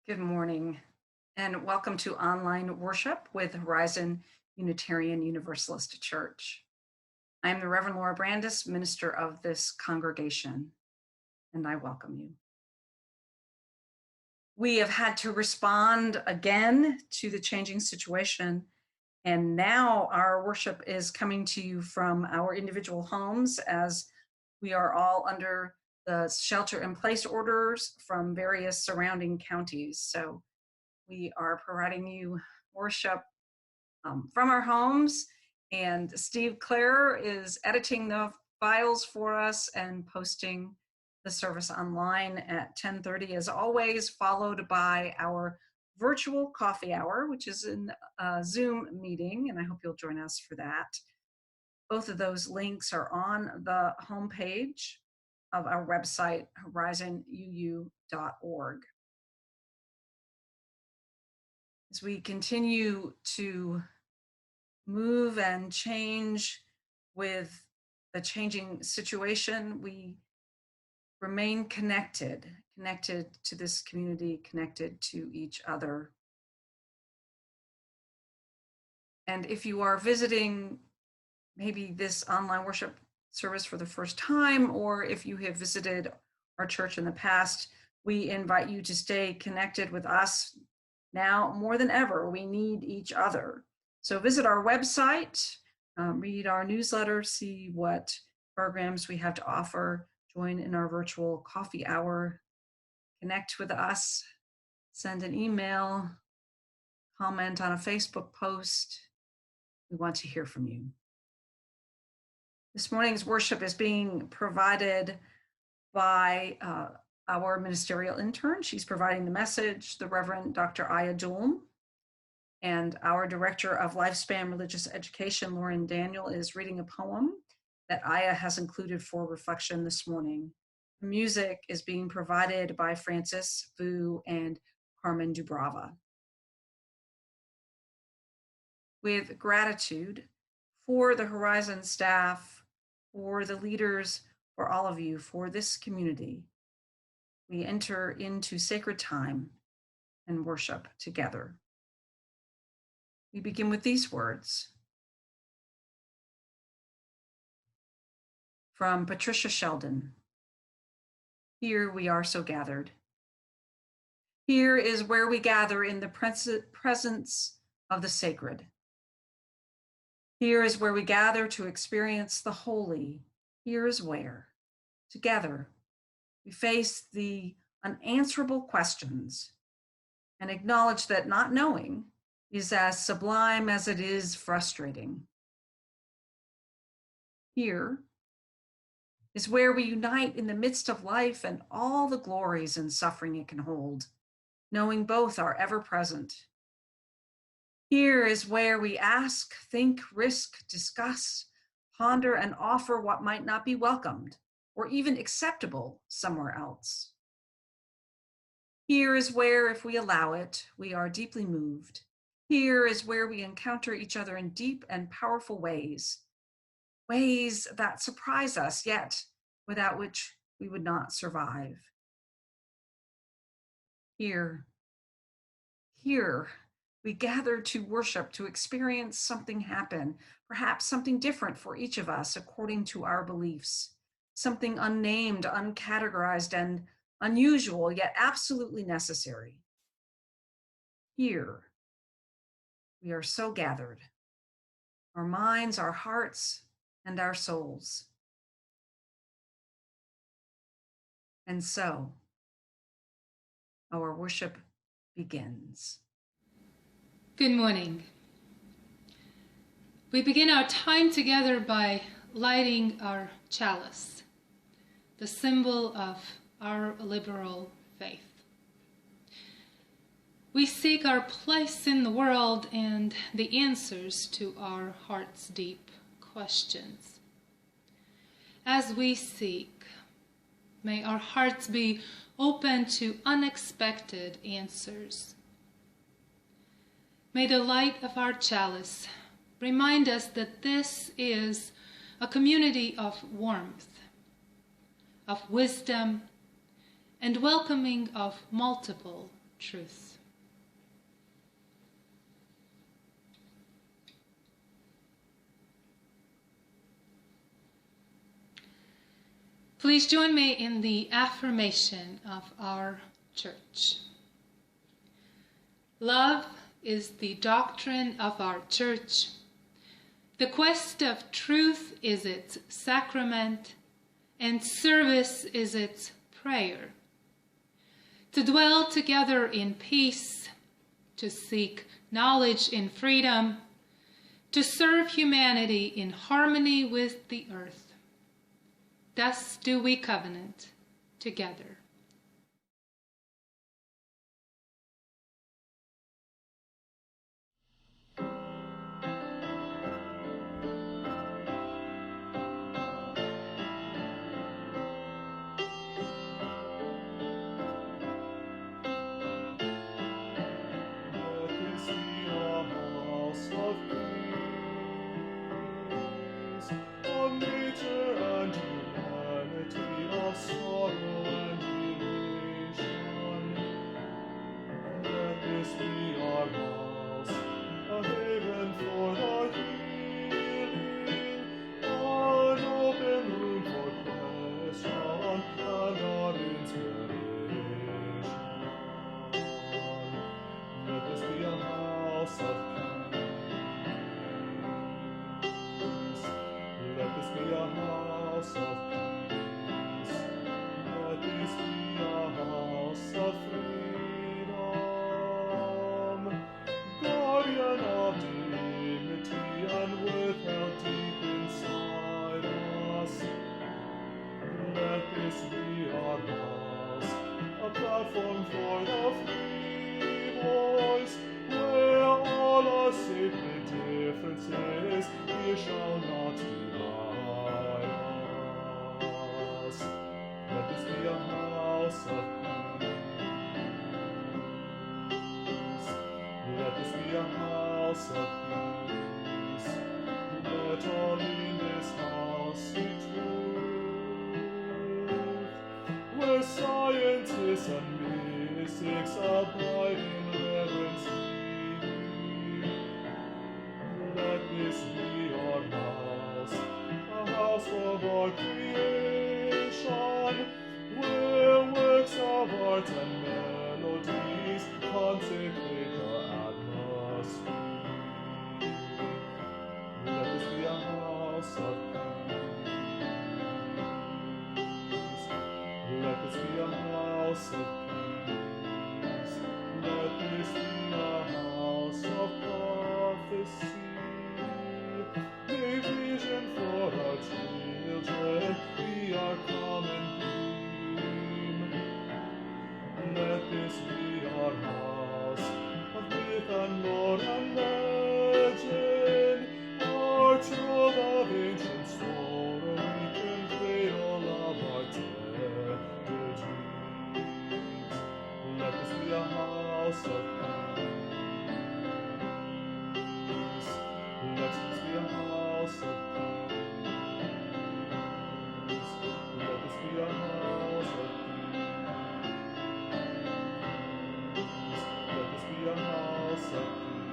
Good morning, and welcome to online worship with Horizon Unitarian Universalist Church. I am the Reverend Laura Brandis, minister of this congregation, and I welcome you. We have had to respond again to the changing situation, and now our worship is coming to you from our individual homes as we are all under the shelter-in-place orders from various surrounding counties. So we are providing you worship from our homes, and Steve Clare is editing the files for us and posting the service online at 10:30 as always, followed by our virtual coffee hour, which is a Zoom meeting, and I hope you'll join us for that. Both of those links are on the homepage of our website, horizonuu.org. As we continue to move and change with the changing situation, we remain connected to this community, connected to each other. And if you are visiting maybe this online worship service for the first time, or if you have visited our church in the past, we invite you to stay connected with us. Now, more than ever, we need each other. So visit our website, read our newsletter, see what programs we have to offer, join in our virtual coffee hour, connect with us, send an email, comment on a Facebook post. We want to hear from you. This morning's worship is being provided by our ministerial intern. She's providing the message, the Reverend Dr. Aya Dulm, and our Director of Lifespan Religious Education, Lauren Daniel, is reading a poem that Aya has included for reflection this morning. The music is being provided by Francis Vu and Carmen Dubrava. With gratitude for the Horizon staff, for the leaders, for all of you, for this community, we enter into sacred time and worship together. We begin with these words from Patricia Sheldon. Here we are so gathered. Here is where we gather in the presence of the sacred. Here is where we gather to experience the holy. Here is where, together, we face the unanswerable questions and acknowledge that not knowing is as sublime as it is frustrating. Here is where we unite in the midst of life and all the glories and suffering it can hold, knowing both are ever present. Here is where we ask, think, risk, discuss, ponder, and offer what might not be welcomed or even acceptable somewhere else. Here is where, if we allow it, we are deeply moved. Here is where we encounter each other in deep and powerful ways, ways that surprise us, yet without which we would not survive. Here we gather to worship, to experience something happen, perhaps something different for each of us according to our beliefs, something unnamed, uncategorized, and unusual, yet absolutely necessary. Here, we are so gathered, our minds, our hearts, and our souls. And so, our worship begins. Good morning. We begin our time together by lighting our chalice, the symbol of our liberal faith. We seek our place in the world and the answers to our heart's deep questions. As we seek, may our hearts be open to unexpected answers. May the light of our chalice remind us that this is a community of warmth, of wisdom, and welcoming of multiple truth. Please join me in the affirmation of our church. Love is the doctrine of our church. The quest of truth is its sacrament, and service is its prayer. To dwell together in peace, to seek knowledge in freedom, to serve humanity in harmony with the earth. Thus do we covenant together. Scientists and mystics abide in reverence. Let this be our house, a house of our creation, where works of art and melodies consecrate the atmosphere. Let this be a house of Let this be a house of peace. Let this be a house of prophecy. May vision for our children be our common theme. Let this be our house of myth and lore and legend, our trove of ancient story, can cradle of our dead. Let this be a house of peace. Let this be a house of peace. Let this be a house of peace. Let this be a house of peace.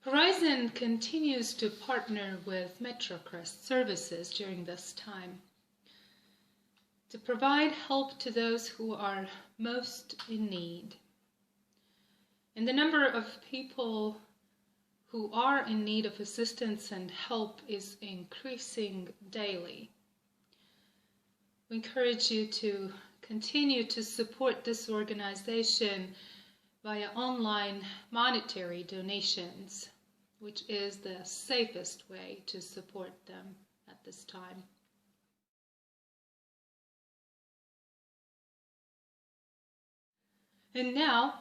Horizon continues to partner with MetroCrest services during this time to provide help to those who are most in need. And the number of people who are in need of assistance and help is increasing daily. We encourage you to continue to support this organization via online monetary donations, which is the safest way to support them at this time. And now,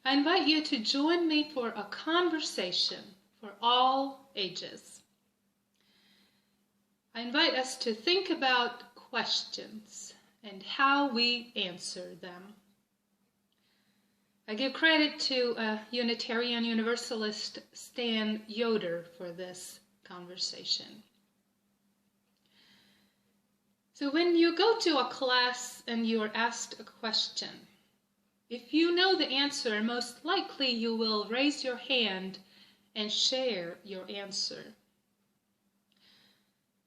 I invite you to join me for a conversation for all ages. I invite us to think about questions and how we answer them. I give credit to Unitarian Universalist Stan Yoder for this conversation. So when you go to a class and you are asked a question, if you know the answer, most likely you will raise your hand and share your answer.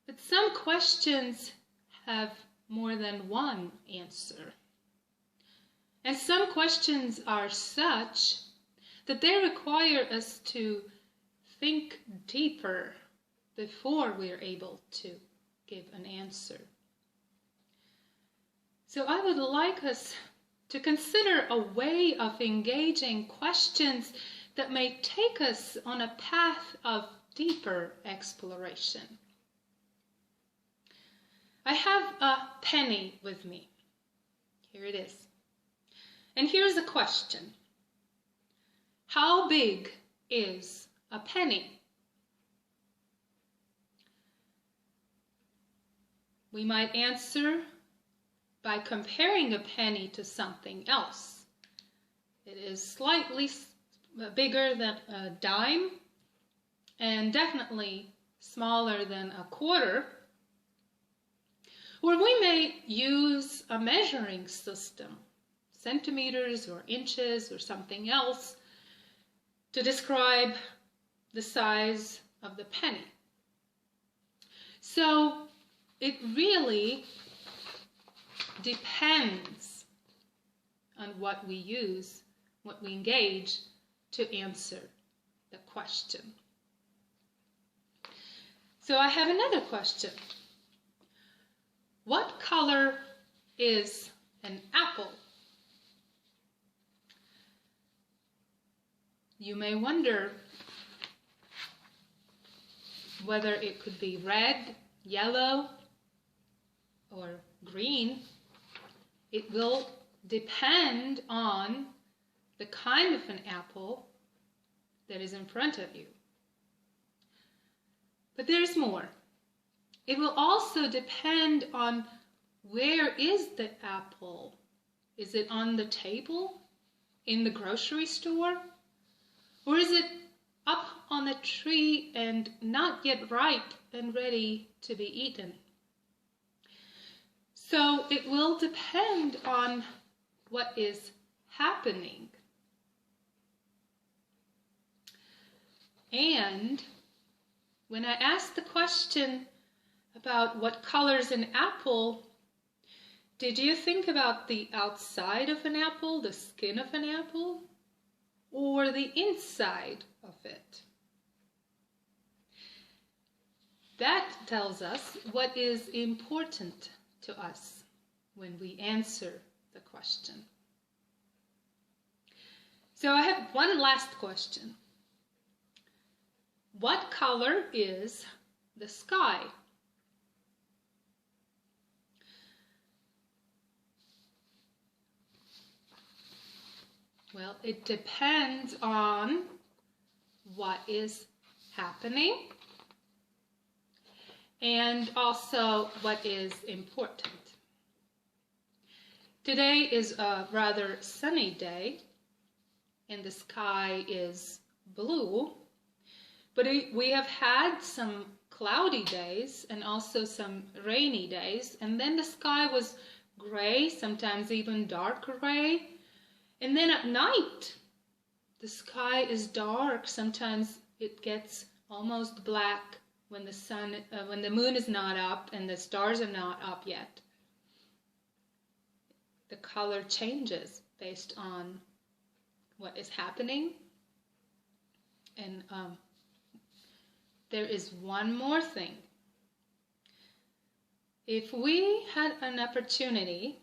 But some questions have more than one answer. And some questions are such that they require us to think deeper before we are able to give an answer. So I would like us to consider a way of engaging questions that may take us on a path of deeper exploration. I have a penny with me. Here it is. And here's a question. How big is a penny? We might answer by comparing a penny to something else. It is slightly bigger than a dime and definitely smaller than a quarter. Or we may use a measuring system, centimeters or inches or something else, to describe the size of the penny. So it really depends on what we use, what we engage to answer the question. So I have another question. What color is an apple? You may wonder whether it could be red, yellow, or green. It will depend on the kind of an apple that is in front of you. But there's more. It will also depend on where is the apple. Is it on the table in the grocery store? Or is it up on a tree and not yet ripe and ready to be eaten? So it will depend on what is happening. And when I asked the question about what color's an apple, did you think about the outside of an apple, the skin of an apple, or the inside of it? That tells us what is important to us when we answer the question. So I have one last question. What color is the sky? Well, it depends on what is happening and also what is important. Today is a rather sunny day and the sky is blue, but we have had some cloudy days and also some rainy days, and then the sky was gray, sometimes even dark gray. And then at night, the sky is dark. Sometimes it gets almost black when the moon is not up and the stars are not up yet. The color changes based on what is happening. And there is one more thing. If we had an opportunity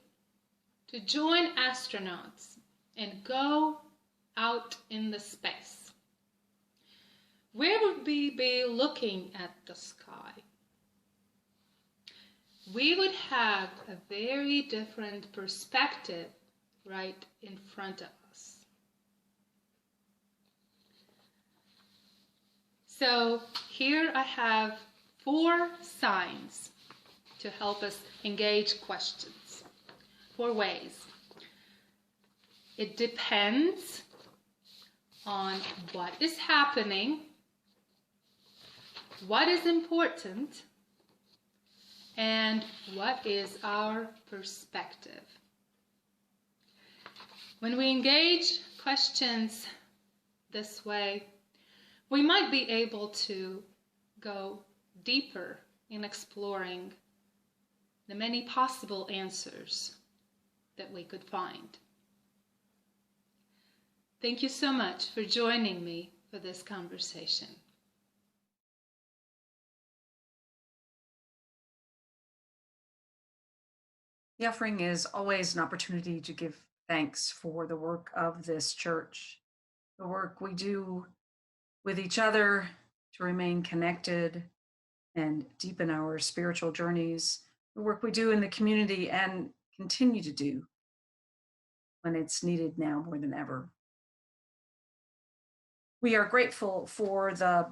to join astronauts and go out in the space, where would we be looking at the sky? We would have a very different perspective right in front of us. So here I have 4 signs to help us engage questions. 4 ways. It depends on what is happening. what is important and what is our perspective. When we engage questions this way, we might be able to go deeper in exploring the many possible answers that we could find. Thank you so much for joining me for this conversation. The offering is always an opportunity to give thanks for the work of this church, the work we do with each other to remain connected and deepen our spiritual journeys, the work we do in the community and continue to do when it's needed now more than ever. We are grateful for the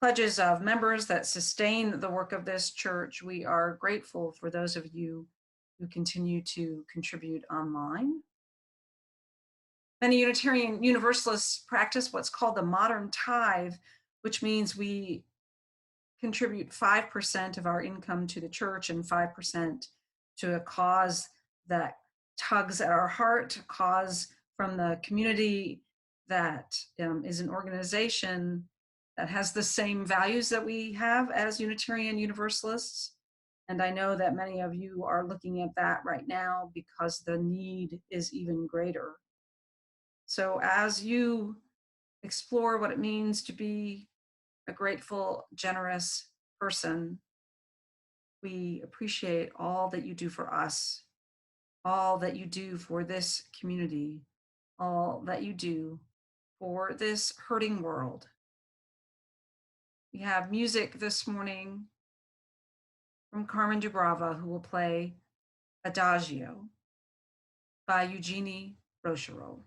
pledges of members that sustain the work of this church. We are grateful for those of you who continue to contribute online. Many Unitarian Universalists practice what's called the modern tithe, which means we contribute 5% of our income to the church and 5% to a cause that tugs at our heart, a cause from the community that is an organization that has the same values that we have as Unitarian Universalists. And I know that many of you are looking at that right now because the need is even greater. So as you explore what it means to be a grateful, generous person, we appreciate all that you do for us, all that you do for this community, all that you do for this hurting world. We have music this morning from Carmen Dubrava, who will play Adagio by Eugenie Rochereau.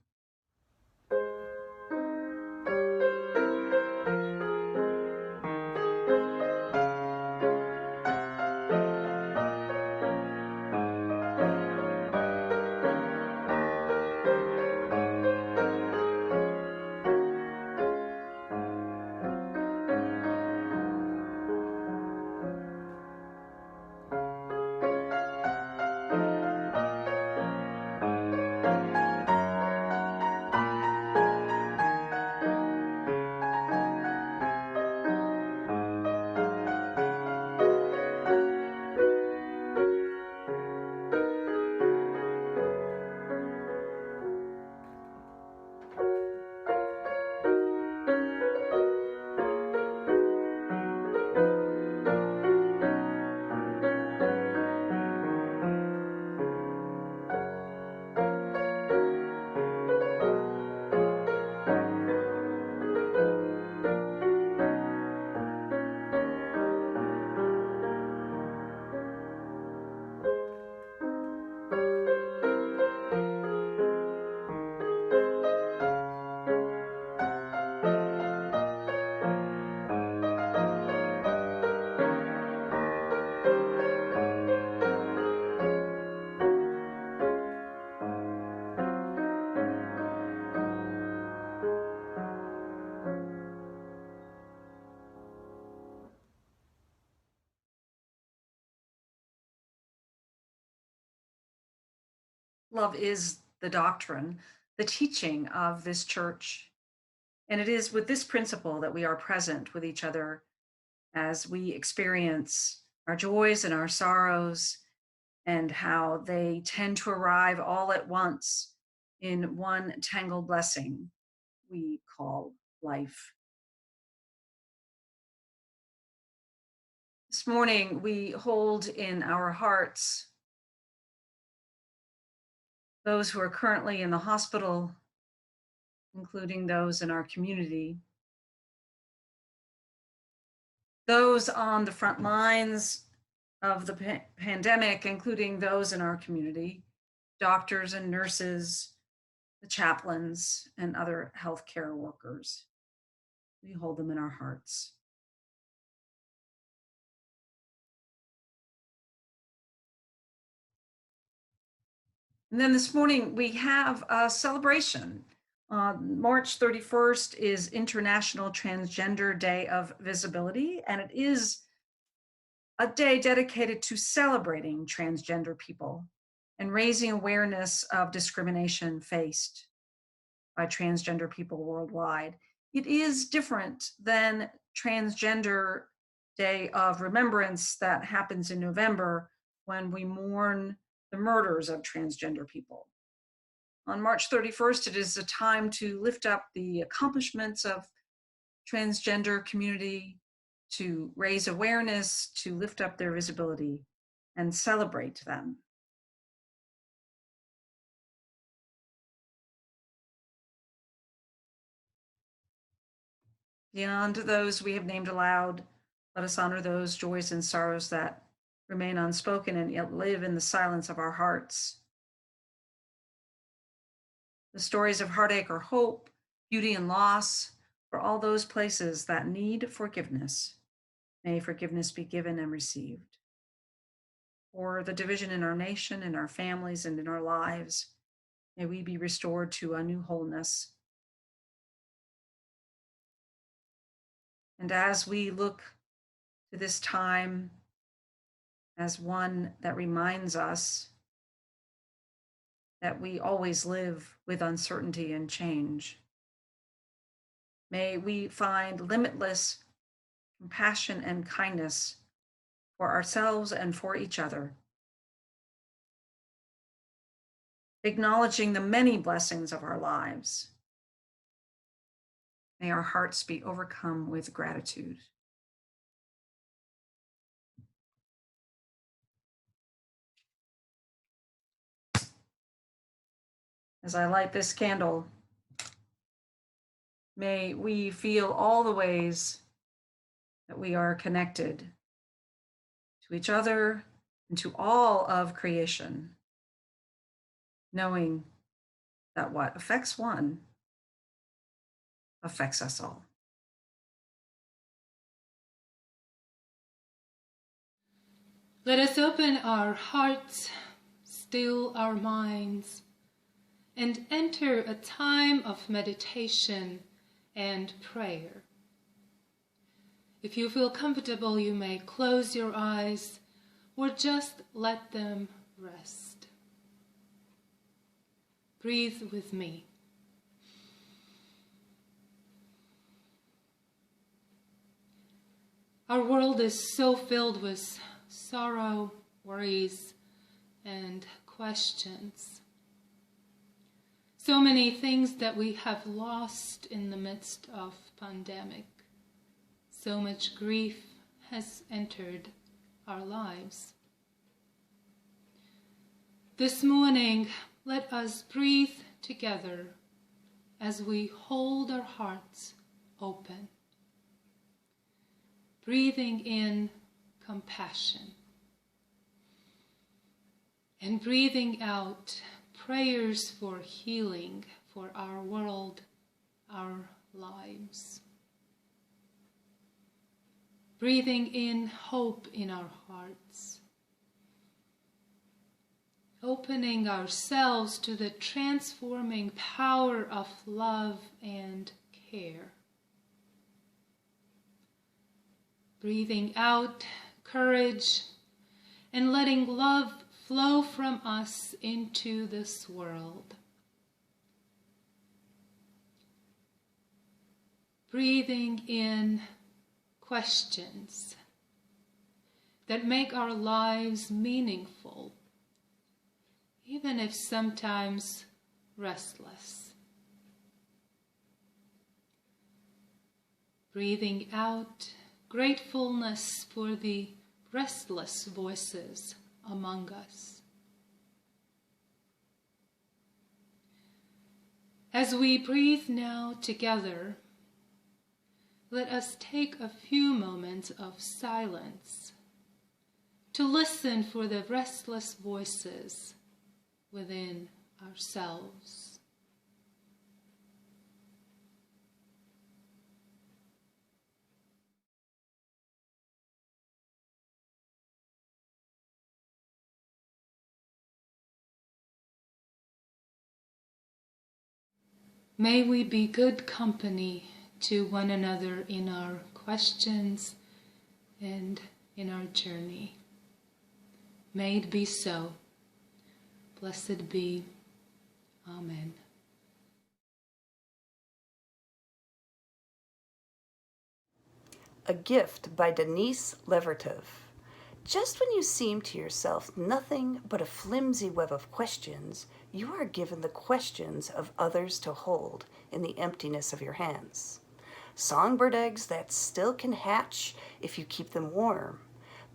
Love is the doctrine, the teaching of this church. And it is with this principle that we are present with each other as we experience our joys and our sorrows and how they tend to arrive all at once in one tangled blessing we call life. This morning, we hold in our hearts those who are currently in the hospital, including those in our community, those on the front lines of the pandemic, including those in our community, doctors and nurses, the chaplains, and other healthcare workers. We hold them in our hearts. And then this morning, we have a celebration March 31st is International Transgender Day of Visibility, and it is a day dedicated to celebrating transgender people and raising awareness of discrimination faced by transgender people worldwide. It is different than Transgender Day of Remembrance that happens in November when we mourn the murders of transgender people. On March 31st, it is a time to lift up the accomplishments of transgender community, to raise awareness, to lift up their visibility, and celebrate them. Beyond those we have named aloud, let us honor those joys and sorrows that remain unspoken and yet live in the silence of our hearts. The stories of heartache or hope, beauty and loss, for all those places that need forgiveness. May forgiveness be given and received. For the division in our nation, in our families, and in our lives, may we be restored to a new wholeness. And as we look to this time as one that reminds us that we always live with uncertainty and change, may we find limitless compassion and kindness for ourselves and for each other, acknowledging the many blessings of our lives. May our hearts be overcome with gratitude. As I light this candle, may we feel all the ways that we are connected to each other and to all of creation, knowing that what affects one affects us all. Let us open our hearts, still our minds, and enter a time of meditation and prayer. If you feel comfortable, you may close your eyes or just let them rest. Breathe with me. Our world is so filled with sorrow, worries, and questions. So many things that we have lost in the midst of pandemic. So much grief has entered our lives. This morning, let us breathe together as we hold our hearts open. Breathing in compassion and breathing out prayers for healing for our world, our lives. Breathing in hope in our hearts. Opening ourselves to the transforming power of love and care. Breathing out courage and letting love flow from us into this world. Breathing in questions that make our lives meaningful, even if sometimes restless. Breathing out gratefulness for the restless voices among us. As we breathe now together, let us take a few moments of silence to listen for the restless voices within ourselves. May we be good company to one another in our questions and in our journey. May it be so. Blessed be. Amen. A gift by Denise Levertov. Just when you seem to yourself nothing but a flimsy web of questions, you are given the questions of others to hold in the emptiness of your hands. Songbird eggs that still can hatch if you keep them warm.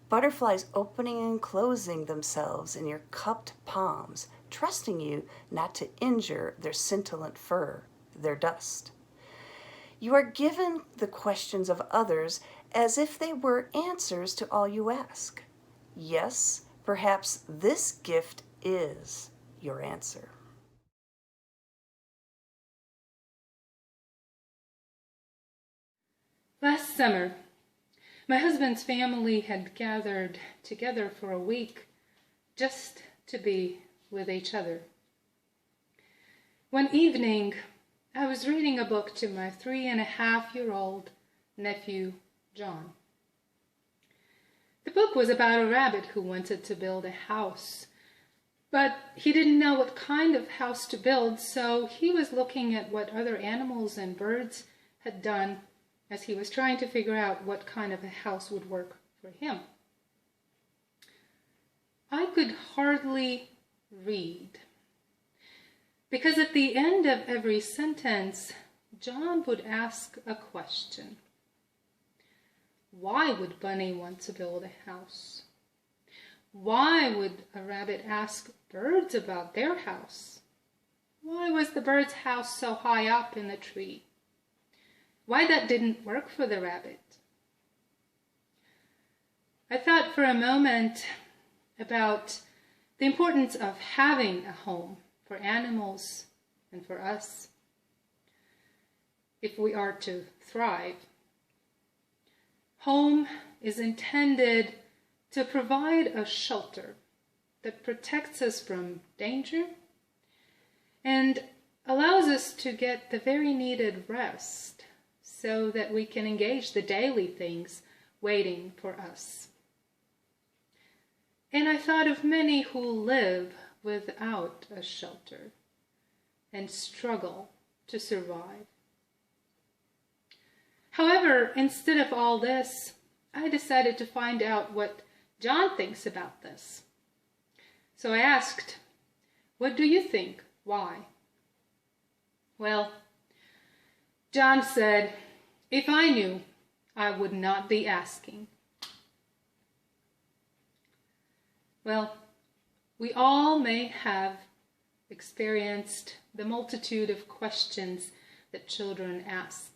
Butterflies opening and closing themselves in your cupped palms, trusting you not to injure their scintillant fur, their dust. You are given the questions of others as if they were answers to all you ask. Yes, perhaps this gift is your answer. Last summer, my husband's family had gathered together for a week just to be with each other. One evening, I was reading a book to my 3.5-year-old nephew, John. The book was about a rabbit who wanted to build a house, but he didn't know what kind of house to build, so he was looking at what other animals and birds had done as he was trying to figure out what kind of a house would work for him. I could hardly read, because at the end of every sentence, John would ask a question. Why would Bunny want to build a house? Why would a rabbit ask birds about their house? Why was the bird's house so high up in the tree? Why that didn't work for the rabbit? I thought for a moment about the importance of having a home for animals and for us if we are to thrive. Home is intended to provide a shelter that protects us from danger and allows us to get the very needed rest so that we can engage the daily things waiting for us. And I thought of many who live without a shelter and struggle to survive. However, instead of all this, I decided to find out what John thinks about this. So I asked, "What do you think? Why?" Well, John said, "If I knew, I would not be asking." Well, we all may have experienced the multitude of questions that children ask.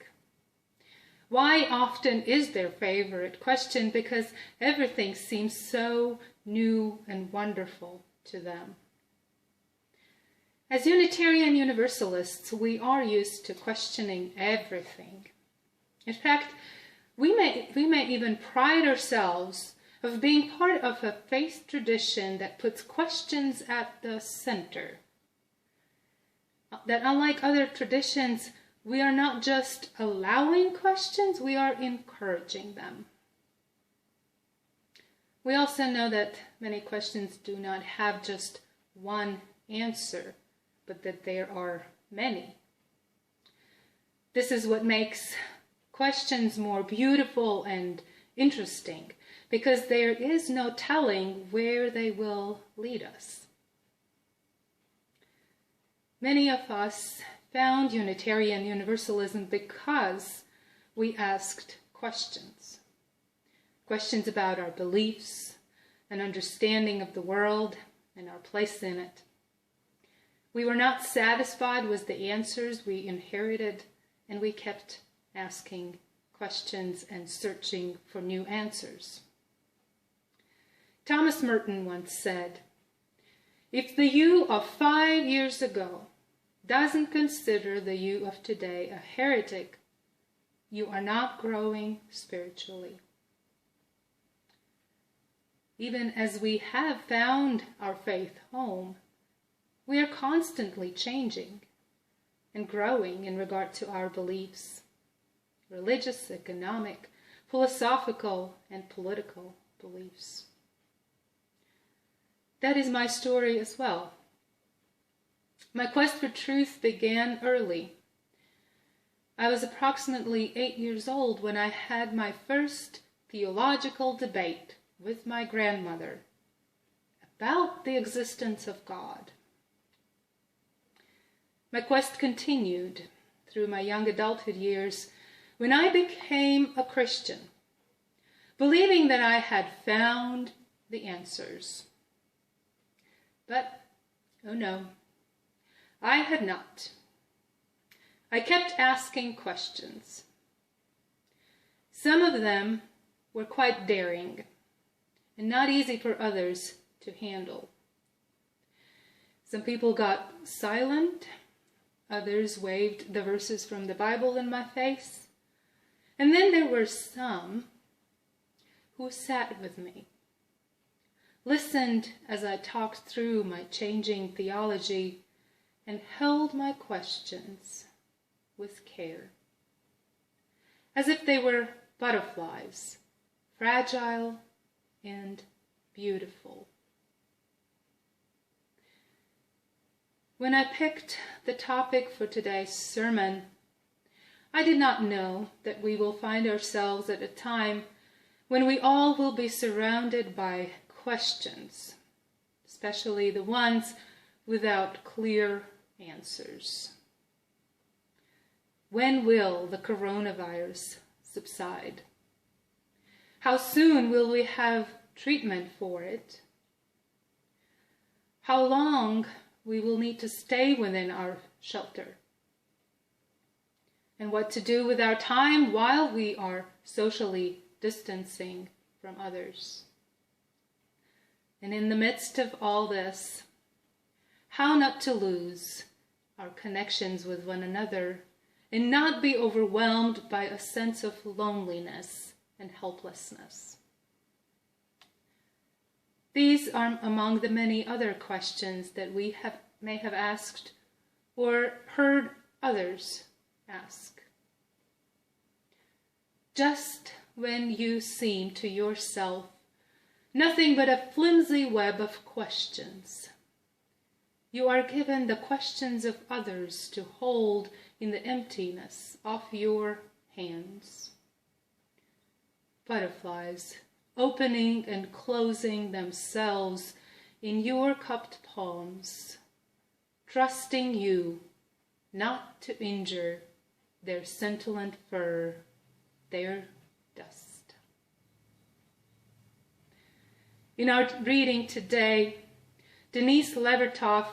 Why often is their favorite question? Because everything seems so new and wonderful to them. As Unitarian Universalists, we are used to questioning everything. In fact, we may even pride ourselves of being part of a faith tradition that puts questions at the center. That unlike other traditions, we are not just allowing questions, we are encouraging them. We also know that many questions do not have just one answer, but that there are many. This is what makes questions more beautiful and interesting, because there is no telling where they will lead us. Many of us found Unitarian Universalism because we asked questions. Questions about our beliefs, an understanding of the world, and our place in it. We were not satisfied with the answers we inherited, and we kept asking questions and searching for new answers. Thomas Merton once said, "If the you of 5 years ago doesn't consider the you of today a heretic, you are not growing spiritually." Even as we have found our faith home, we are constantly changing. and growing in regard to our beliefs, religious, economic, philosophical, and political beliefs. That is my story as well. My quest for truth began early. I was approximately 8 years old when I had my first theological debate with my grandmother about the existence of God. My quest continued through my young adulthood years when I became a Christian, believing that I had found the answers. But, oh no, I had not. I kept asking questions. Some of them were quite daring and not easy for others to handle. Some people got silent, others waved the verses from the Bible in my face, and then there were some who sat with me, listened as I talked through my changing theology, and held my questions with care, as if they were butterflies, fragile and beautiful. When I picked the topic for today's sermon, I did not know that we will find ourselves at a time when we all will be surrounded by questions, especially the ones without clear answers. When will the coronavirus subside? How soon will we have treatment for it? How long we will need to stay within our shelter? And what to do with our time while we are socially distancing from others? And in the midst of all this, how not to lose our connections with one another and not be overwhelmed by a sense of loneliness and helplessness. These are among the many other questions that we may have asked or heard others ask. Just when you seem to yourself nothing but a flimsy web of questions, you are given the questions of others to hold in the emptiness of your hands. Butterflies opening and closing themselves in your cupped palms, trusting you not to injure their scintillant fur, their dust. In our reading today, Denise Levertov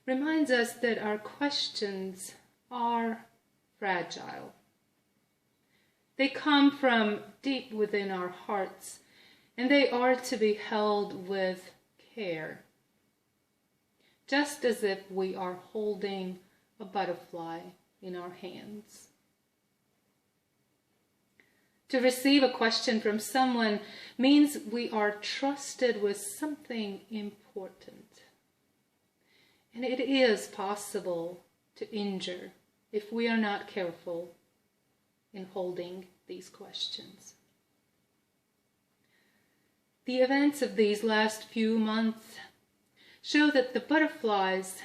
reminds us that our questions are fragile. They come from deep within our hearts, and they are to be held with care, just as if we are holding a butterfly in our hands. To receive a question from someone means we are trusted with something important. And it is possible to injure if we are not careful in holding these questions. The events of these last few months show that the butterflies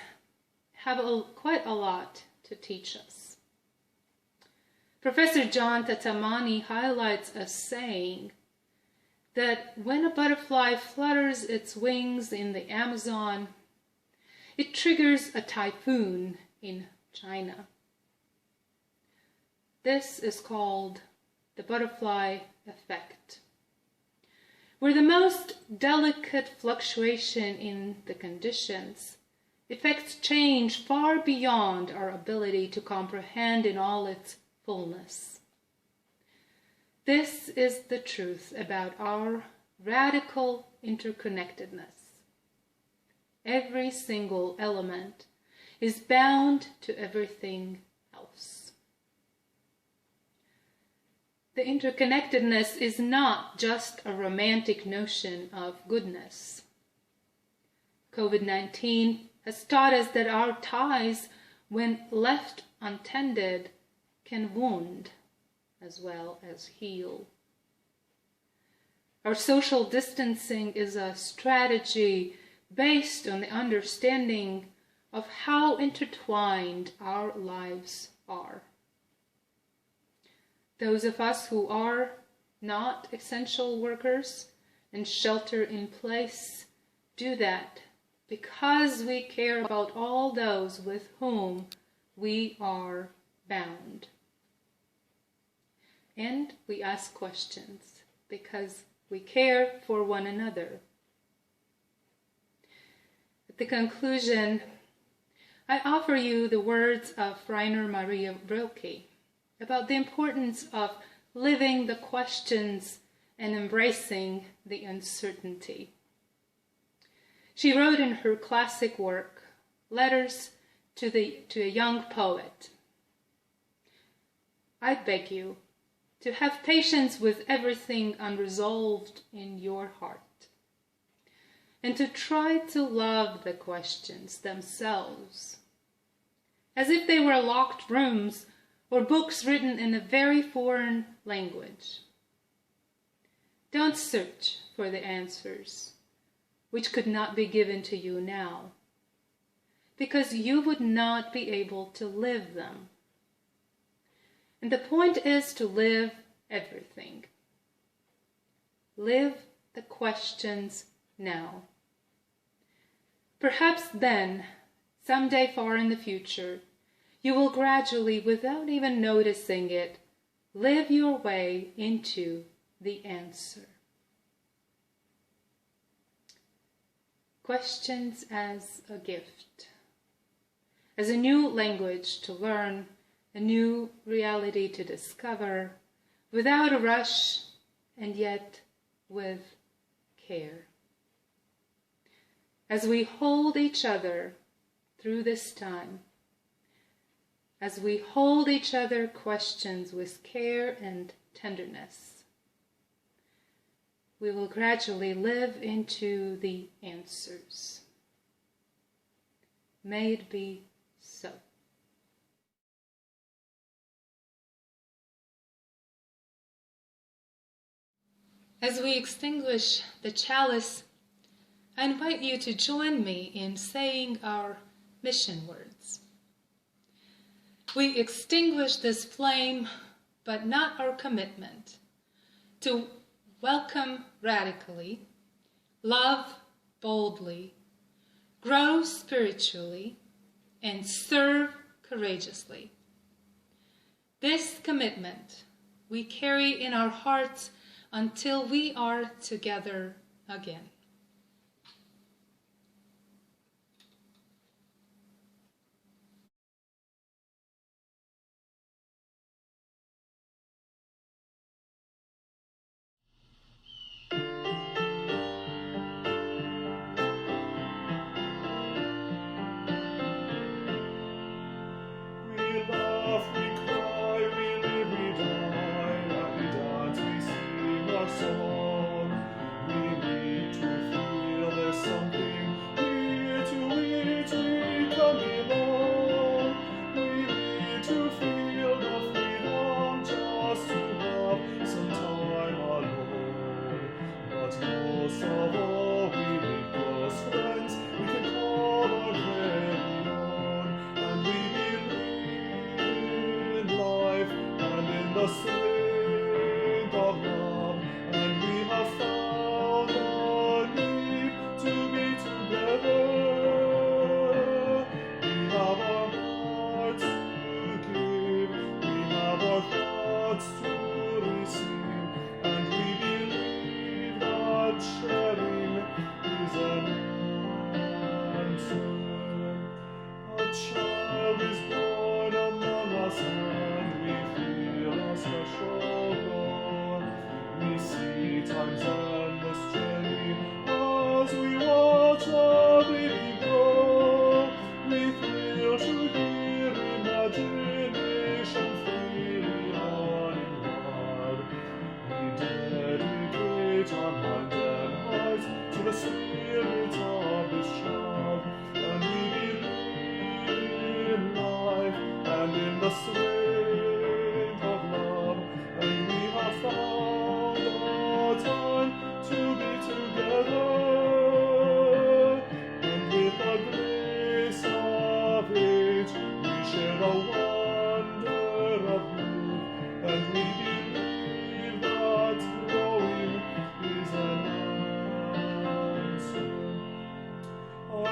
have quite a lot to teach us. Professor John Tatamani highlights a saying that when a butterfly flutters its wings in the Amazon, it triggers a typhoon in China. This is called the butterfly effect, where the most delicate fluctuation in the conditions affects change far beyond our ability to comprehend in all its fullness. This is the truth about our radical interconnectedness. Every single element is bound to everything else. The interconnectedness is not just a romantic notion of goodness. COVID-19 has taught us that our ties when left untended, can wound as well as heal. Our social distancing is a strategy based on the understanding of how intertwined our lives are. Those of us who are not essential workers and shelter in place do that because we care about all those with whom we are bound. And we ask questions because we care for one another. At the conclusion, I offer you the words of Rainer Maria Rilke about the importance of living the questions and embracing the uncertainty. She wrote in her classic work, Letters to a Young Poet, I beg you to have patience with everything unresolved in your heart, and to try to love the questions themselves, as if they were locked rooms or books written in a very foreign language. Don't search for the answers, which could not be given to you now, because you would not be able to live them. And the point is to live everything. Live the questions now. Perhaps then, someday far in the future, you will gradually, without even noticing it, live your way into the answer. Questions as a gift, as a new language to learn, a new reality to discover, without a rush and yet with care. As we hold each other through this time, as we hold each other questions with care and tenderness, we will gradually live into the answers. May it be so. As we extinguish the chalice, I invite you to join me in saying our mission words. We extinguish this flame, but not our commitment to welcome radically, love boldly, grow spiritually, and serve courageously. This commitment we carry in our hearts until we are together again. We laugh, we cry, we live, we die, and we dance, we sing our song. We need to feel there's something here to which we can belong. We need to feel the freedom just to have some time alone. But most of all, we need close friends we can call our very own. And we believe in life and in the strength of love, and we have found our need to be together. We have our hearts to give, we have our thoughts to receive, and we believe that sharing is an answer. A child is born among us, and we feel a special bond. We see time's endless journey as we watch a baby grow. We thrill to hear imagination freely running wild. We dedicate our mind and hearts to the spirit of this child, and we believe in love.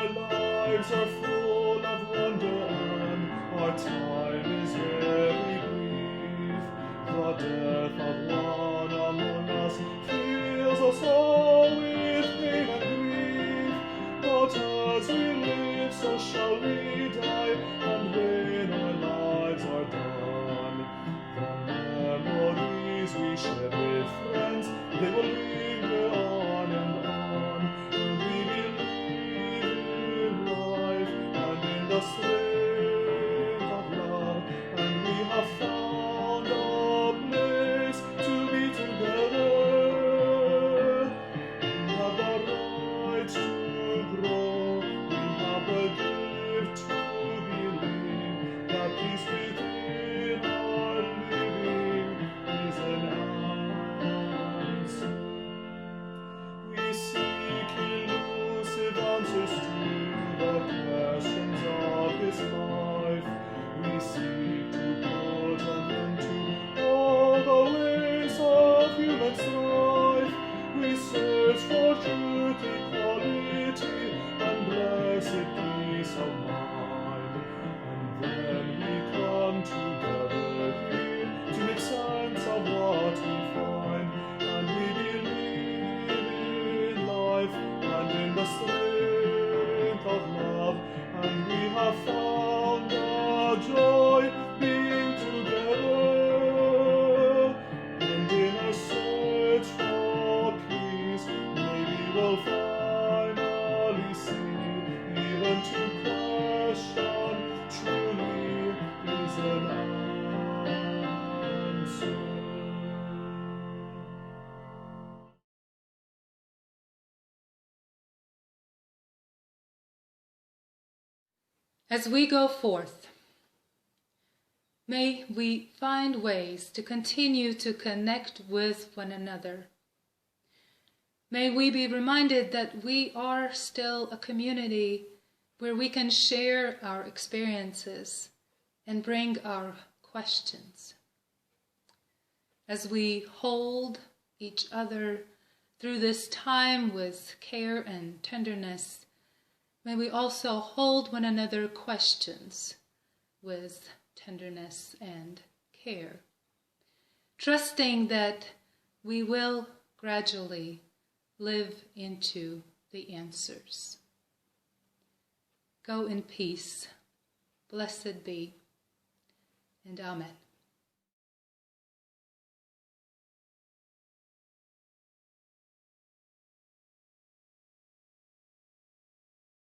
our lives are full of wonder and our time is very brief. The death of one among us fills us all with pain and grief. But as we live, so shall we die, and when our lives are done, the memories we shared with friends, they will linger on and on. And we believe in life and in the strength of love, and we have found a place to be together. We have the right to grow, we have the gift to believe that peace within our living is an answer. We seek elusive answers to the questions of this life. We seek to put an end to all the ways of human strife. We search for truth, equality, and blessed peace of mind. And then we come together here to make sense of what we find. And we believe in life and in the strength of love. And we have found the joy being together. And in our search for peace, maybe we'll finally see, even to question truly is an answer. As we go forth, may we find ways to continue to connect with one another. May we be reminded that we are still a community where we can share our experiences and bring our questions. As we hold each other through this time with care and tenderness, may we also hold one another questions with tenderness and care, trusting that we will gradually live into the answers. Go in peace. Blessed be, and Amen.